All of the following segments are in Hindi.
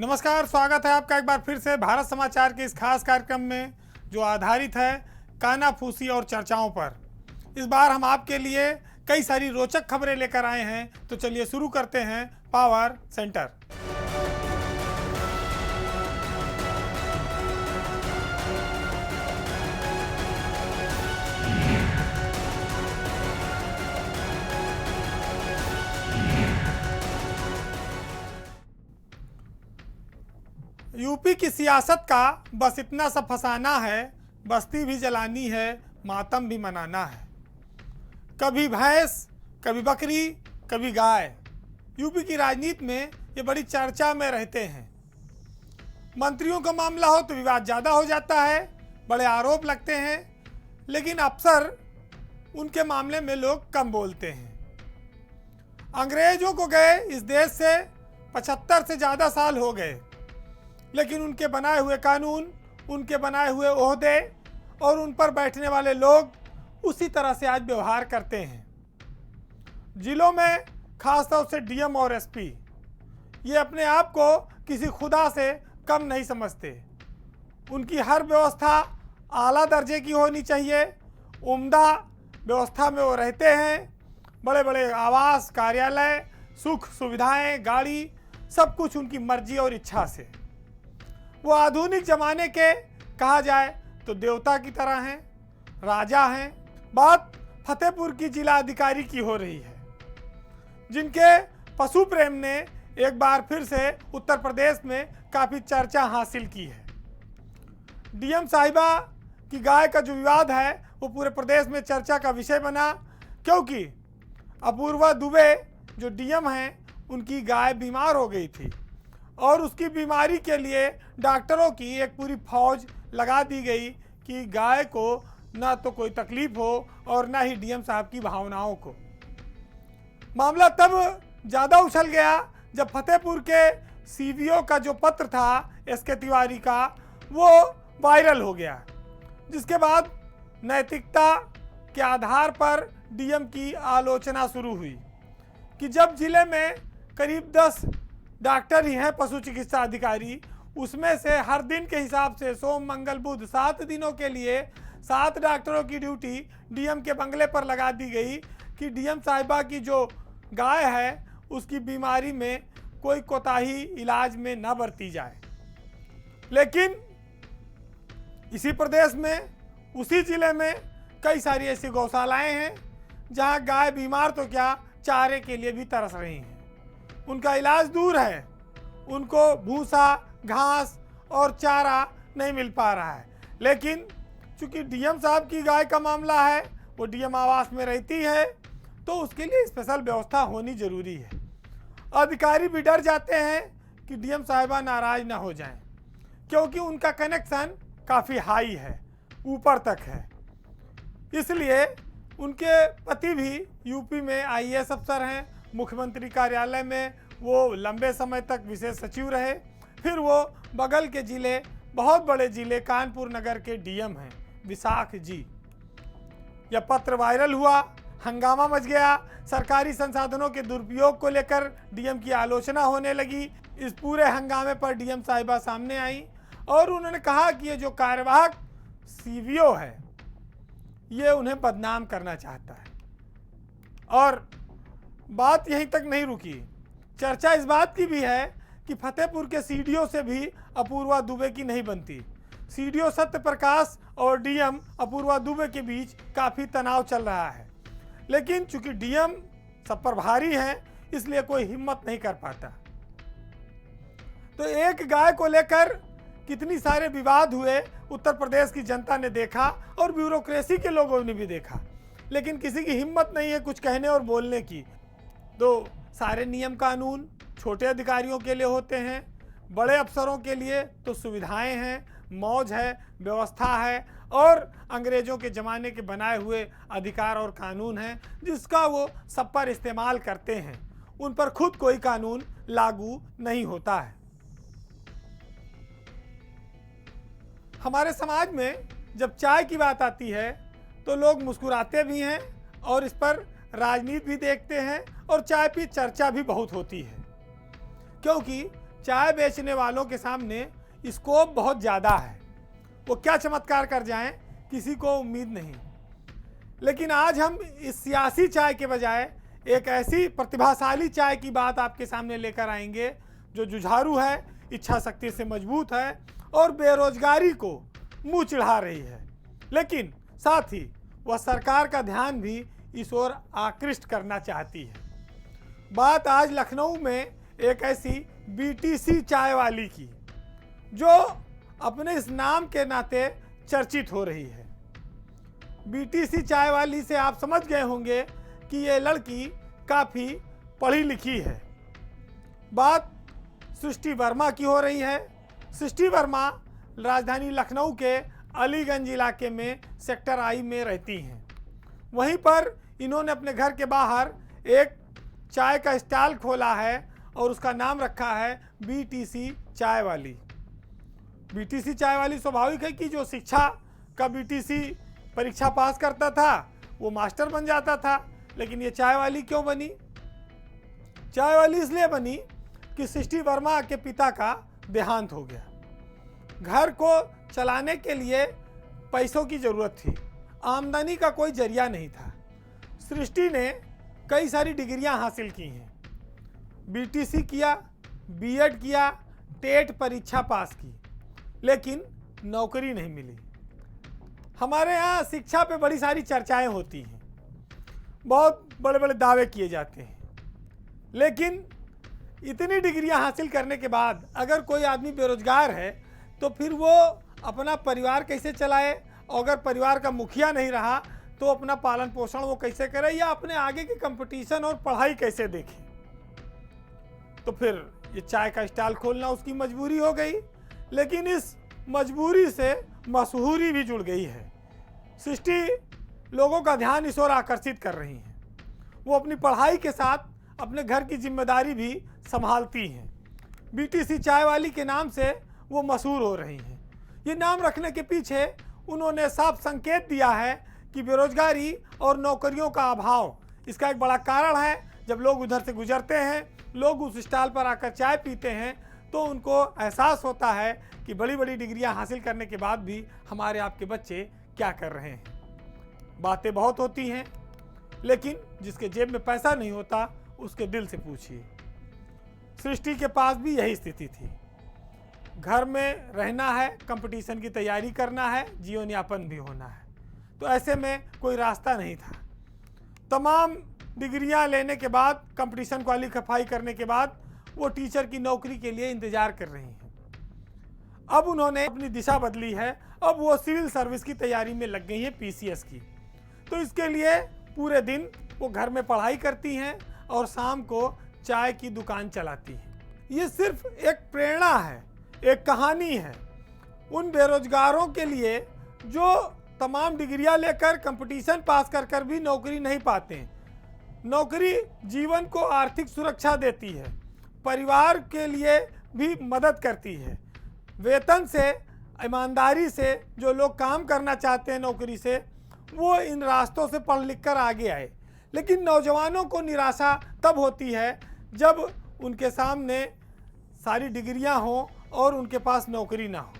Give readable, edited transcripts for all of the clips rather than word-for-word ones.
नमस्कार, स्वागत है आपका एक बार फिर से भारत समाचार के इस खास कार्यक्रम में जो आधारित है कानाफूसी और चर्चाओं पर। इस बार हम आपके लिए कई सारी रोचक खबरें लेकर आए हैं, तो चलिए शुरू करते हैं पावर सेंटर। यूपी की सियासत का बस इतना सा फसाना है, बस्ती भी जलानी है, मातम भी मनाना है। कभी भैंस, कभी बकरी, कभी गाय। यूपी की राजनीति में ये बड़ी चर्चा में रहते हैं। मंत्रियों का मामला हो तो विवाद ज़्यादा हो जाता है, बड़े आरोप लगते हैं, लेकिन अक्सर उनके मामले में लोग कम बोलते हैं। अंग्रेजों को गए इस देश से 75 से ज़्यादा साल हो गए, लेकिन उनके बनाए हुए कानून, उनके बनाए हुए ओहदे और उन पर बैठने वाले लोग उसी तरह से आज व्यवहार करते हैं। जिलों में खासतौर से डीएम और एसपी ये अपने आप को किसी खुदा से कम नहीं समझते। उनकी हर व्यवस्था आला दर्जे की होनी चाहिए, उम्दा व्यवस्था में वो रहते हैं। बड़े बड़े आवास, कार्यालय, सुख सुविधाएं, गाड़ी, सब कुछ उनकी मर्जी और इच्छा से। वो आधुनिक जमाने के कहा जाए तो देवता की तरह हैं, राजा हैं। बात फतेहपुर की जिला अधिकारी की हो रही है, जिनके पशु प्रेम ने एक बार फिर से उत्तर प्रदेश में काफ़ी चर्चा हासिल की है। डीएम साहिबा की गाय का जो विवाद है वो पूरे प्रदेश में चर्चा का विषय बना, क्योंकि अपूर्वा दुबे जो डीएम हैं उनकी गाय बीमार हो गई थी और उसकी बीमारी के लिए डॉक्टरों की एक पूरी फौज लगा दी गई कि गाय को ना तो कोई तकलीफ हो और ना ही डीएम साहब की भावनाओं को। मामला तब ज़्यादा उछल गया जब फतेहपुर के सीवीओ का जो पत्र था एसके तिवारी का, वो वायरल हो गया, जिसके बाद नैतिकता के आधार पर डीएम की आलोचना शुरू हुई कि जब जिले में करीब 10 डॉक्टर ही हैं पशु चिकित्सा अधिकारी, उसमें से हर दिन के हिसाब से सोम मंगल बुध 7 दिनों के लिए 7 डॉक्टरों की ड्यूटी डीएम के बंगले पर लगा दी गई कि डीएम साहिबा की जो गाय है उसकी बीमारी में कोई कोताही इलाज में न बरती जाए। लेकिन इसी प्रदेश में, उसी जिले में कई सारी ऐसी गौशालाएं हैं जहां गाय बीमार तो क्या, चारे के लिए भी तरस रही हैं। उनका इलाज दूर है, उनको भूसा, घास और चारा नहीं मिल पा रहा है। लेकिन चूंकि डीएम साहब की गाय का मामला है, वो डीएम आवास में रहती है, तो उसके लिए स्पेशल व्यवस्था होनी जरूरी है। अधिकारी भी डर जाते हैं कि डीएम साहिबा नाराज ना हो जाएं, क्योंकि उनका कनेक्शन काफ़ी हाई है, ऊपर तक है। इसलिए उनके पति भी यूपी में आईएएस अफसर हैं, मुख्यमंत्री कार्यालय में वो लंबे समय तक विशेष सचिव रहे, फिर वो बगल के जिले, बहुत बड़े जिले कानपुर नगर के डीएम हैं, विशाख जी। यह पत्र वायरल हुआ, हंगामा मच गया, सरकारी संसाधनों के दुरुपयोग को लेकर डीएम की आलोचना होने लगी। इस पूरे हंगामे पर डीएम साहिबा सामने आई और उन्होंने कहा कि ये जो कार्यवाहक सीवीओ है ये उन्हें बदनाम करना चाहता है। और बात यहीं तक नहीं रुकी, चर्चा इस बात की भी है कि फतेहपुर के सीडीओ से भी अपूर्वा दुबे की नहीं बनती। सीडीओ सत्य प्रकाश और डीएम अपूर्वा दुबे के बीच काफ़ी तनाव चल रहा है, लेकिन चूंकि डीएम सब पर भारी हैं, इसलिए कोई हिम्मत नहीं कर पाता। तो एक गाय को लेकर कितनी सारे विवाद हुए उत्तर प्रदेश की जनता ने देखा और ब्यूरोक्रेसी के लोगों ने भी देखा, लेकिन किसी की हिम्मत नहीं है कुछ कहने और बोलने की। तो सारे नियम कानून छोटे अधिकारियों के लिए होते हैं, बड़े अफसरों के लिए तो सुविधाएं हैं, मौज है, व्यवस्था है और अंग्रेजों के ज़माने के बनाए हुए अधिकार और कानून हैं, जिसका वो सब पर इस्तेमाल करते हैं। उन पर खुद कोई कानून लागू नहीं होता है। हमारे समाज में जब चाय की बात आती है तो लोग मुस्कुराते भी हैं और इस पर राजनीति भी देखते हैं और चाय की चर्चा भी बहुत होती है, क्योंकि चाय बेचने वालों के सामने स्कोप बहुत ज़्यादा है, वो क्या चमत्कार कर जाएं किसी को उम्मीद नहीं। लेकिन आज हम इस सियासी चाय के बजाय एक ऐसी प्रतिभाशाली चाय की बात आपके सामने लेकर आएंगे जो जुझारू है, इच्छा शक्ति से मजबूत है और बेरोजगारी को मुंह चिढ़ा रही है, लेकिन साथ ही वह सरकार का ध्यान भी इस ओर आकृष्ट करना चाहती है। बात आज लखनऊ में एक ऐसी बीटीसी चाय वाली की जो अपने इस नाम के नाते चर्चित हो रही है। बीटीसी चाय वाली से आप समझ गए होंगे कि ये लड़की काफ़ी पढ़ी लिखी है। बात सृष्टि वर्मा की हो रही है। सृष्टि वर्मा राजधानी लखनऊ के अलीगंज इलाके में सेक्टर आई में रहती हैं। वहीं पर इन्होंने अपने घर के बाहर एक चाय का स्टॉल खोला है और उसका नाम रखा है बीटीसी चाय वाली। बीटीसी चाय वाली स्वाभाविक है कि जो शिक्षा का बीटीसी परीक्षा पास करता था वो मास्टर बन जाता था, लेकिन ये चाय वाली क्यों बनी? चाय वाली इसलिए बनी कि सृष्टि वर्मा के पिता का देहांत हो गया। घर को चलाने के लिए पैसों की ज़रूरत थी, आमदनी का कोई जरिया नहीं था। सृष्टि ने कई सारी डिग्रियां हासिल की हैं, बीटीसी किया, बीएड किया, टेट परीक्षा पास की, लेकिन नौकरी नहीं मिली। हमारे यहाँ शिक्षा पे बड़ी सारी चर्चाएं होती हैं, बहुत बड़े बड़े दावे किए जाते हैं, लेकिन इतनी डिग्रियां हासिल करने के बाद अगर कोई आदमी बेरोजगार है तो फिर वो अपना परिवार कैसे चलाए, और अगर परिवार का मुखिया नहीं रहा तो अपना पालन पोषण वो कैसे करे, या अपने आगे की कंपटीशन और पढ़ाई कैसे देखे। तो फिर ये चाय का स्टॉल खोलना उसकी मजबूरी हो गई, लेकिन इस मजबूरी से मशहूरी भी जुड़ गई है। सृष्टि लोगों का ध्यान इस ओर आकर्षित कर रही हैं। वो अपनी पढ़ाई के साथ अपने घर की जिम्मेदारी भी संभालती हैं। बीटीसी चाय वाली के नाम से वो मशहूर हो रही हैं। ये नाम रखने के पीछे उन्होंने साफ संकेत दिया है कि बेरोजगारी और नौकरियों का अभाव इसका एक बड़ा कारण है। जब लोग उधर से गुजरते हैं, लोग उस स्टॉल पर आकर चाय पीते हैं, तो उनको एहसास होता है कि बड़ी बड़ी डिग्रियां हासिल करने के बाद भी हमारे आपके बच्चे क्या कर रहे हैं। बातें बहुत होती हैं, लेकिन जिसके जेब में पैसा नहीं होता उसके दिल से पूछिए। सृष्टि के पास भी यही स्थिति थी। घर में रहना है, कंपटीशन की तैयारी करना है, जीवन यापन भी होना है, तो ऐसे में कोई रास्ता नहीं था। तमाम डिग्रियां लेने के बाद, कंपटीशन क्वालिफाई करने के बाद वो टीचर की नौकरी के लिए इंतज़ार कर रही हैं। अब उन्होंने अपनी दिशा बदली है, अब वो सिविल सर्विस की तैयारी में लग गई हैं, पीसीएस की। तो इसके लिए पूरे दिन वो घर में पढ़ाई करती हैं और शाम को चाय की दुकान चलाती हैं। ये सिर्फ एक प्रेरणा है, एक कहानी है उन बेरोजगारों के लिए जो तमाम डिग्रियां लेकर कंपटीशन पास कर भी नौकरी नहीं पाते हैं। नौकरी जीवन को आर्थिक सुरक्षा देती है, परिवार के लिए भी मदद करती है। वेतन से, ईमानदारी से जो लोग काम करना चाहते हैं नौकरी से, वो इन रास्तों से पढ़ लिख कर आगे आए। लेकिन नौजवानों को निराशा तब होती है जब उनके सामने सारी डिग्रियां हों और उनके पास नौकरी ना हो।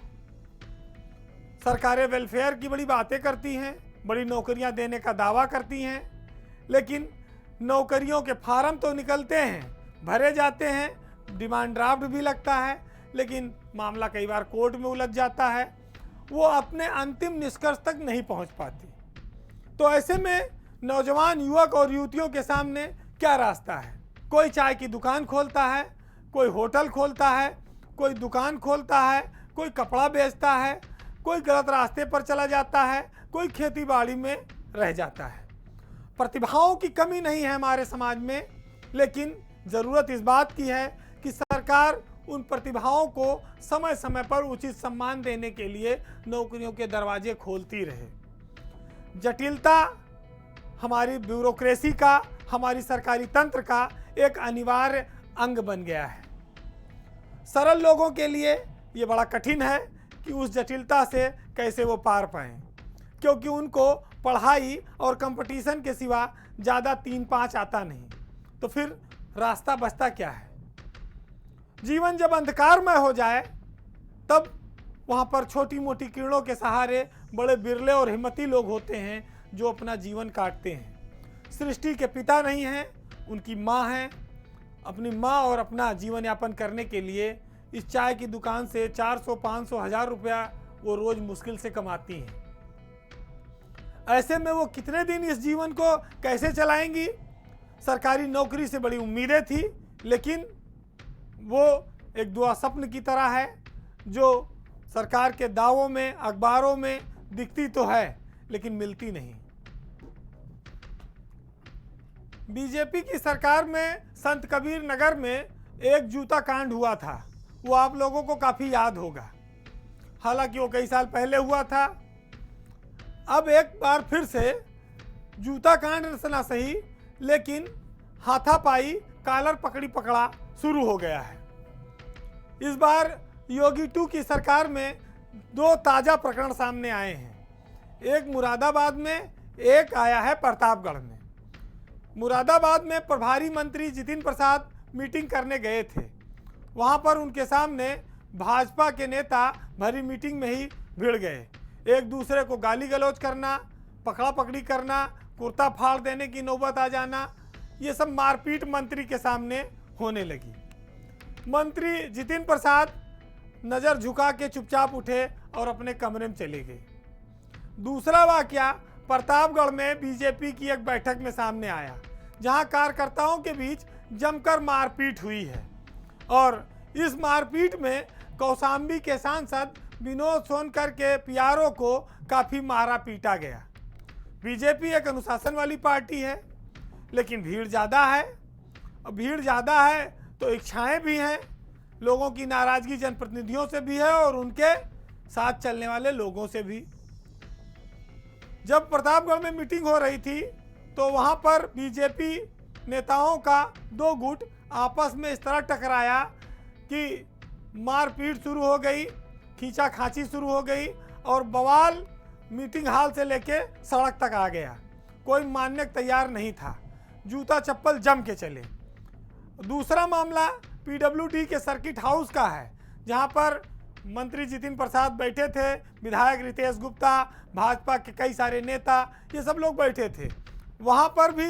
सरकारें वेलफेयर की बड़ी बातें करती हैं, बड़ी नौकरियां देने का दावा करती हैं, लेकिन नौकरियों के फार्म तो निकलते हैं, भरे जाते हैं, डिमांड ड्राफ्ट भी लगता है, लेकिन मामला कई बार कोर्ट में उलझ जाता है, वो अपने अंतिम निष्कर्ष तक नहीं पहुंच पाती। तो ऐसे में नौजवान युवक और युवतियों के सामने क्या रास्ता है? कोई चाय की दुकान खोलता है, कोई होटल खोलता है, कोई दुकान खोलता है, कोई कपड़ा बेचता है, कोई गलत रास्ते पर चला जाता है, कोई खेती बाड़ी में रह जाता है। प्रतिभाओं की कमी नहीं है हमारे समाज में, लेकिन ज़रूरत इस बात की है कि सरकार उन प्रतिभाओं को समय समय पर उचित सम्मान देने के लिए नौकरियों के दरवाजे खोलती रहे। जटिलता हमारी ब्यूरोक्रेसी का, हमारी सरकारी तंत्र का एक अनिवार्य अंग बन गया है। सरल लोगों के लिए ये बड़ा कठिन है कि उस जटिलता से कैसे वो पार पाएं, क्योंकि उनको पढ़ाई और कंपटीशन के सिवा ज़्यादा 3-5 आता नहीं। तो फिर रास्ता बचता क्या है? जीवन जब अंधकारमय हो जाए तब वहाँ पर छोटी मोटी किरणों के सहारे बड़े बिरले और हिम्मती लोग होते हैं जो अपना जीवन काटते हैं। सृष्टि के पिता नहीं हैं, उनकी माँ हैं। अपनी माँ और अपना जीवन यापन करने के लिए इस चाय की दुकान से 400, 500, 1000 रुपया वो रोज मुश्किल से कमाती हैं। ऐसे में वो कितने दिन इस जीवन को कैसे चलाएंगी? सरकारी नौकरी से बड़ी उम्मीदें थी, लेकिन वो एक दुआ स्वप्न की तरह है जो सरकार के दावों में, अखबारों में दिखती तो है लेकिन मिलती नहीं। बीजेपी की सरकार में संत कबीर नगर में एक जूता कांड हुआ था, वो आप लोगों को काफ़ी याद होगा। हालांकि वो कई साल पहले हुआ था। अब एक बार फिर से जूता कांड ना सही, लेकिन हाथापाई, कालर पकड़ी पकड़ा शुरू हो गया है। इस बार योगी 2 की सरकार में 2 ताज़ा प्रकरण सामने आए हैं। एक मुरादाबाद में, एक आया है प्रतापगढ़ में। मुरादाबाद में प्रभारी मंत्री जितिन प्रसाद मीटिंग करने गए थे। वहां पर उनके सामने भाजपा के नेता भरी मीटिंग में ही भिड़ गए। एक दूसरे को गाली गलौज करना, पकड़ा पकड़ी करना, कुर्ता फाड़ देने की नौबत आ जाना, ये सब मारपीट मंत्री के सामने होने लगी। मंत्री जितिन प्रसाद नज़र झुका के चुपचाप उठे और अपने कमरे में चले गए। दूसरा वाकया प्रतापगढ़ में बीजेपी की एक बैठक में सामने आया, जहां कार्यकर्ताओं के बीच जमकर मारपीट हुई है और इस मारपीट में कौशाम्बी के सांसद विनोद सोनकर के पियारों को काफ़ी मारा पीटा गया। बीजेपी एक अनुशासन वाली पार्टी है, लेकिन भीड़ ज़्यादा है। और भीड़ ज़्यादा है तो इच्छाएं भी हैं, लोगों की नाराज़गी जनप्रतिनिधियों से भी है और उनके साथ चलने वाले लोगों से भी। जब प्रतापगढ़ में मीटिंग हो रही थी तो वहां पर बीजेपी नेताओं का 2 गुट आपस में इस तरह टकराया कि मारपीट शुरू हो गई, खींचा खांची शुरू हो गई और बवाल मीटिंग हॉल से लेके सड़क तक आ गया। कोई मानने को तैयार नहीं था, जूता चप्पल जम के चले। दूसरा मामला पीडब्ल्यूडी के सर्किट हाउस का है, जहां पर मंत्री जितिन प्रसाद बैठे थे, विधायक रितेश गुप्ता, भाजपा के कई सारे नेता, ये सब लोग बैठे थे। वहां पर भी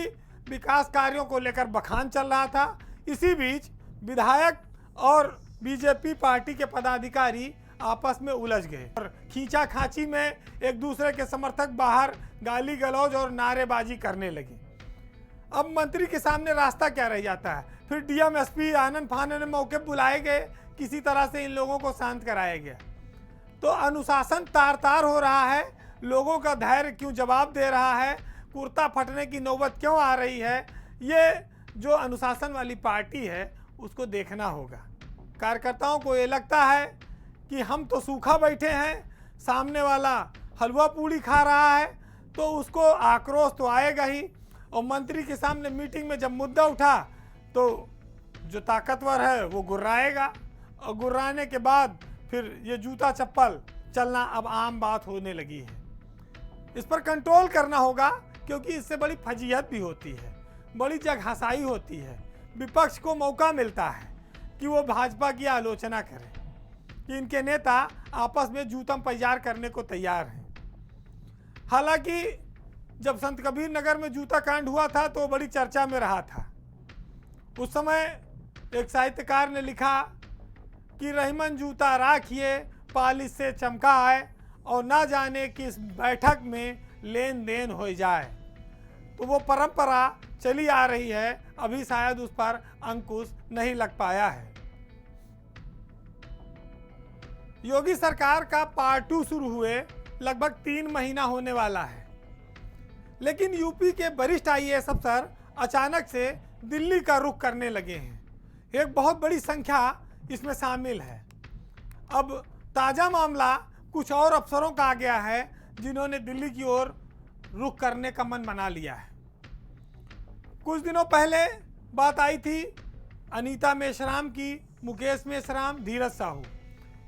विकास कार्यों को लेकर बखान चल रहा था। इसी बीच विधायक और बीजेपी पार्टी के पदाधिकारी आपस में उलझ गए और खींचा खांची में एक दूसरे के समर्थक बाहर गाली गलौज और नारेबाजी करने लगे। अब मंत्री के सामने रास्ता क्या रह जाता है? फिर डीएम एसपी आनंद फानन मौके बुलाए गए, किसी तरह से इन लोगों को शांत कराया गया। तो अनुशासन तार तार हो रहा है, लोगों का धैर्य क्यों जवाब दे रहा है, कुर्ता फटने की नौबत क्यों आ रही है, ये जो अनुशासन वाली पार्टी है उसको देखना होगा। कार्यकर्ताओं को ये लगता है कि हम तो सूखा बैठे हैं, सामने वाला हलवा पूड़ी खा रहा है, तो उसको आक्रोश तो आएगा ही। और मंत्री के सामने मीटिंग में जब मुद्दा उठा तो जो ताकतवर है वो गुर्राएगा और गुर्राने के बाद फिर ये जूता चप्पल चलना अब आम बात होने लगी है। इस पर कंट्रोल करना होगा, क्योंकि इससे बड़ी फजीहत भी होती है, बड़ी जगहसाई होती है। विपक्ष को मौका मिलता है कि वो भाजपा की आलोचना करे कि इनके नेता आपस में जूतम पैजार करने को तैयार हैं। हालांकि जब संत कबीर नगर में जूता कांड हुआ था तो बड़ी चर्चा में रहा था। उस समय एक साहित्यकार ने लिखा कि रहीमन जूता राखिए पालिश से चमका है और ना जाने किस बैठक में लेन देन हो जाए। तो वो परंपरा चली आ रही है, अभी शायद उस पर अंकुश नहीं लग पाया है। योगी सरकार का पार्ट 2 शुरू हुए लगभग 3 महीना होने वाला है, लेकिन यूपी के वरिष्ठ आईएएस अफसर अचानक से दिल्ली का रुख करने लगे हैं। एक बहुत बड़ी संख्या इसमें शामिल है। अब ताज़ा मामला कुछ और अफसरों का आ गया है जिन्होंने दिल्ली की ओर रुख करने का मन बना लिया है। कुछ दिनों पहले बात आई थी अनीता मेश्राम की, मुकेश मेश्राम, धीरज साहू।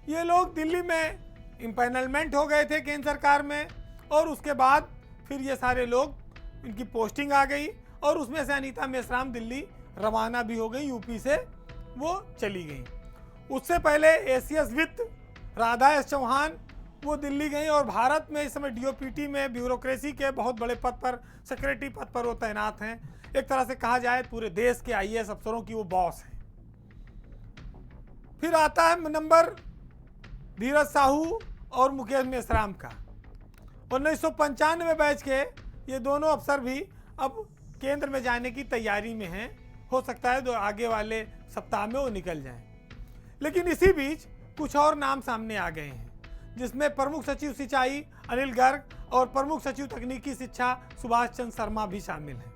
ये लोग दिल्ली में इम्पैनलमेंट हो गए थे केंद्र सरकार में और उसके बाद फिर ये सारे लोग इनकी पोस्टिंग आ गई और उसमें से अनीता मेश्राम दिल्ली रवाना भी हो गई, यूपी से वो चली गई। उससे पहले एसीएस वित्त राधा एस चौहान वो दिल्ली गई और भारत में इस समय डीओपीटी में ब्यूरोक्रेसी के बहुत बड़े पद पर, सेक्रेटरी पद पर वो तैनात हैं। एक तरह से कहा जाए पूरे देश के आईएएस अफसरों की वो बॉस हैं। फिर आता है नंबर धीरज साहू और मुकेश मेश्राम का। 1995 बैच के ये दोनों अफसर भी अब केंद्र में जाने की तैयारी में हैं। हो सकता है तो आगे वाले सप्ताह में वो निकल जाएं। लेकिन इसी बीच कुछ और नाम सामने आ गए हैं, जिसमें प्रमुख सचिव सिंचाई अनिल गर्ग और प्रमुख सचिव तकनीकी शिक्षा सुभाष चंद्र शर्मा भी शामिल हैं।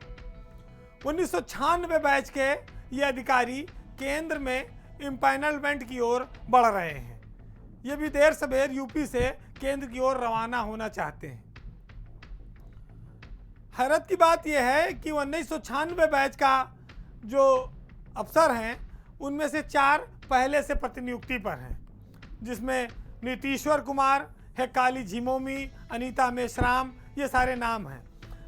1996 बैच के ये अधिकारी केंद्र में इम्पैनलमेंट की ओर बढ़ रहे हैं। ये भी देर सवेर यूपी से केंद्र की ओर रवाना होना चाहते हैं। हैरत की बात यह है कि 1996 बैच का जो अफसर हैं उनमें से 4 पहले से प्रतिनियुक्ति पर हैं, जिसमें नीतीश्वर कुमार, हेकाली झिमोमी, अनीता मेश्राम, ये सारे नाम हैं।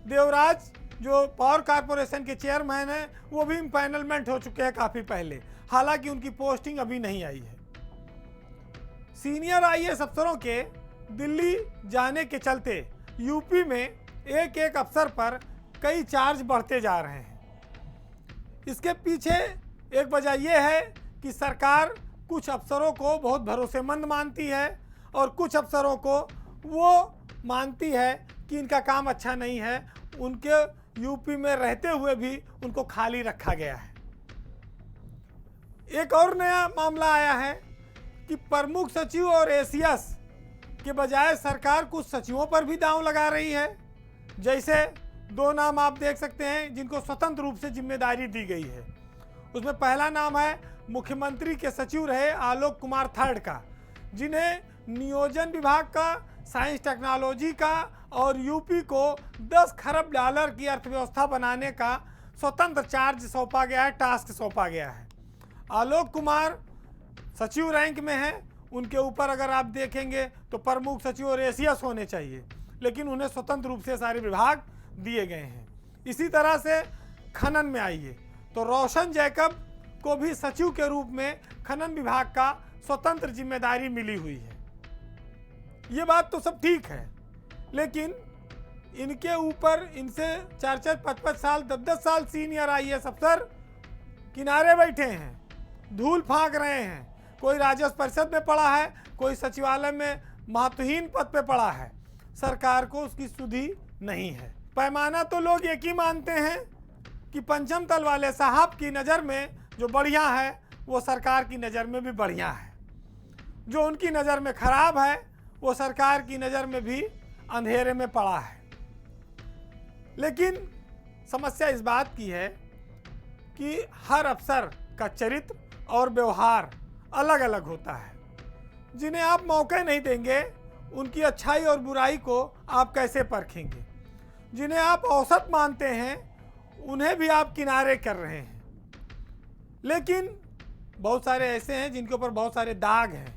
देवराज जो पावर कॉरपोरेशन के चेयरमैन हैं वो भी इम्पैनलमेंट हो चुके हैं काफ़ी पहले, हालांकि उनकी पोस्टिंग अभी नहीं आई है। सीनियर आईएएस अफसरों के दिल्ली जाने के चलते यूपी में एक एक अफसर पर कई चार्ज बढ़ते जा रहे हैं। इसके पीछे एक वजह यह है कि सरकार कुछ अफसरों को बहुत भरोसेमंद मानती है और कुछ अफसरों को वो मानती है कि इनका काम अच्छा नहीं है, उनके यूपी में रहते हुए भी उनको खाली रखा गया है। एक और नया मामला आया है कि प्रमुख सचिव और एसीएस के बजाय सरकार कुछ सचिवों पर भी दांव लगा रही है। जैसे 2 नाम आप देख सकते हैं जिनको स्वतंत्र रूप से जिम्मेदारी दी गई है। उसमें पहला नाम है मुख्यमंत्री के सचिव रहे आलोक कुमार थर्ड का, जिन्हें नियोजन विभाग का, साइंस टेक्नोलॉजी का और यूपी को 10 खरब डॉलर की अर्थव्यवस्था बनाने का स्वतंत्र चार्ज सौंपा गया है, टास्क सौंपा गया है। आलोक कुमार सचिव रैंक में हैं, उनके ऊपर अगर आप देखेंगे तो प्रमुख सचिव और एसीएस होने चाहिए, लेकिन उन्हें स्वतंत्र रूप से सारे विभाग दिए गए हैं। इसी तरह से खनन में आइए तो रोशन जैकब को भी सचिव के रूप में खनन विभाग का स्वतंत्र जिम्मेदारी मिली हुई है। ये बात तो सब ठीक है, लेकिन इनके ऊपर इनसे 4-4, 5-5 साल, 10-10 साल सीनियर आईएएस अफसर किनारे बैठे हैं, धूल फांक रहे हैं। कोई राजस्व परिषद में पड़ा है, कोई सचिवालय में महत्वहीन पद पे पड़ा है। सरकार को उसकी सुधि नहीं है। पैमाना तो लोग एक ही मानते हैं कि पंचम तल वाले साहब की नज़र में जो बढ़िया है वो सरकार की नज़र में भी बढ़िया है, जो उनकी नज़र में खराब है वो सरकार की नज़र में भी अंधेरे में पड़ा है। लेकिन समस्या इस बात की है कि हर अफसर का चरित्र और व्यवहार अलग अलग होता है। जिन्हें आप मौके नहीं देंगे उनकी अच्छाई और बुराई को आप कैसे परखेंगे? जिन्हें आप औसत मानते हैं उन्हें भी आप किनारे कर रहे हैं। लेकिन बहुत सारे ऐसे हैं जिनके ऊपर बहुत सारे दाग हैं,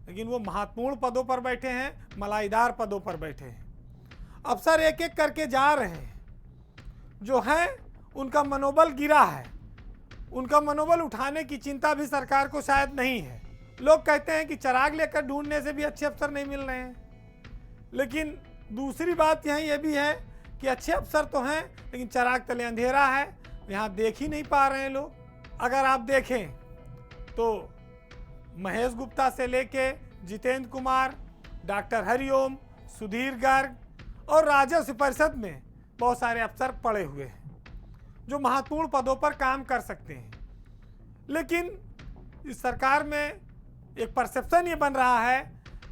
लेकिन वो महत्वपूर्ण पदों पर बैठे हैं, मलाईदार पदों पर बैठे हैं। अफसर एक एक करके जा रहे हैं, जो हैं उनका मनोबल गिरा है। उनका मनोबल उठाने की चिंता भी सरकार को शायद नहीं है। लोग कहते हैं कि चिराग लेकर ढूंढने से भी अच्छे अफसर नहीं मिल रहे हैं, लेकिन दूसरी बात यह भी है कि अच्छे अफसर तो हैं, लेकिन चिराग तले अंधेरा है, यहाँ देख ही नहीं पा रहे हैं लोग। अगर आप देखें तो महेश गुप्ता से लेके जितेंद्र कुमार, डॉक्टर हरिओम, सुधीर गर्ग और राजस्व परिषद में बहुत सारे अफसर पड़े हुए हैं जो महत्वपूर्ण पदों पर काम कर सकते हैं। लेकिन इस सरकार में एक परसेप्शन ये बन रहा है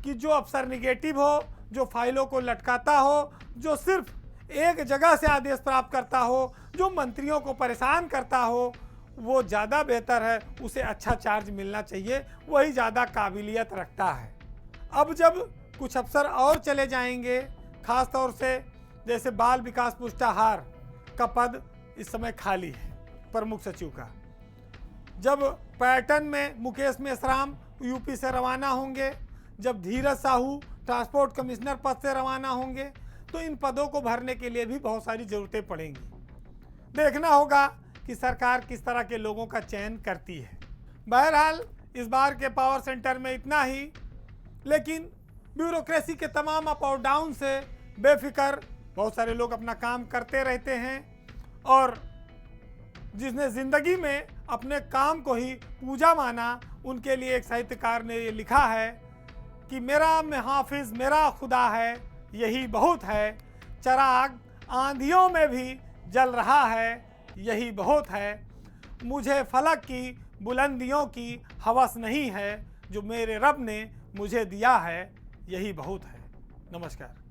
कि जो अफसर निगेटिव हो, जो फाइलों को लटकाता हो, जो सिर्फ एक जगह से आदेश प्राप्त करता हो, जो मंत्रियों को परेशान करता हो, वो ज़्यादा बेहतर है, उसे अच्छा चार्ज मिलना चाहिए, वही ज़्यादा काबिलियत रखता है। अब जब कुछ अफसर और चले जाएंगे, खास तौर से जैसे बाल विकास पुष्टाहार का पद इस समय खाली है प्रमुख सचिव का, जब पर्यटन में मुकेश मेश्राम यूपी से रवाना होंगे, जब धीरज साहू ट्रांसपोर्ट कमिश्नर पद से रवाना होंगे, तो इन पदों को भरने के लिए भी बहुत सारी ज़रूरतें पड़ेंगी। देखना होगा कि सरकार किस तरह के लोगों का चयन करती है। बहरहाल इस बार के पावर सेंटर में इतना ही। लेकिन ब्यूरोक्रेसी के तमाम अप और डाउन से बेफिक्र बहुत सारे लोग अपना काम करते रहते हैं, और जिसने ज़िंदगी में अपने काम को ही पूजा माना, उनके लिए एक साहित्यकार ने ये लिखा है कि मेरा हाफिज मेरा खुदा है, यही बहुत है। चराग आंधियों में भी जल रहा है, यही बहुत है। मुझे फलक की बुलंदियों की हवस नहीं है, जो मेरे रब ने मुझे दिया है, यही बहुत है। नमस्कार।